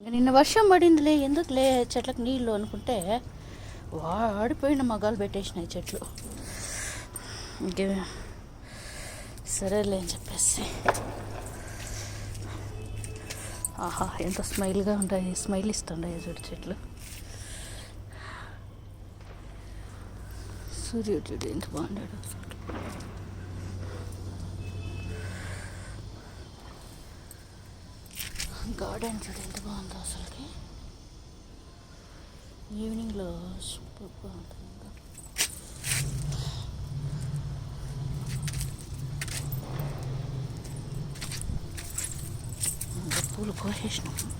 నిన్న వర్షం పడిందిలే ఎందుకులే చెట్లకు నీళ్ళు అనుకుంటే వాడిపోయిన మగాలు పెట్టేసినాయి చెట్లు. ఇంకే సరేలే అని చెప్పేసి ఆహా ఎంత స్మైల్గా ఉంటాయి, స్మైల్ ఇస్తుంటాయి చూడు చెట్లు. సూర్యుడు చూడు ఎంత బాగున్నాడు అసలు. గార్డెన్ చూడు ఎంత బాగుందో అసలుకి. ఈవినింగ్లో సూపర్గా ఉంటుంది. ఇంకా పూలు కోసేసినాము.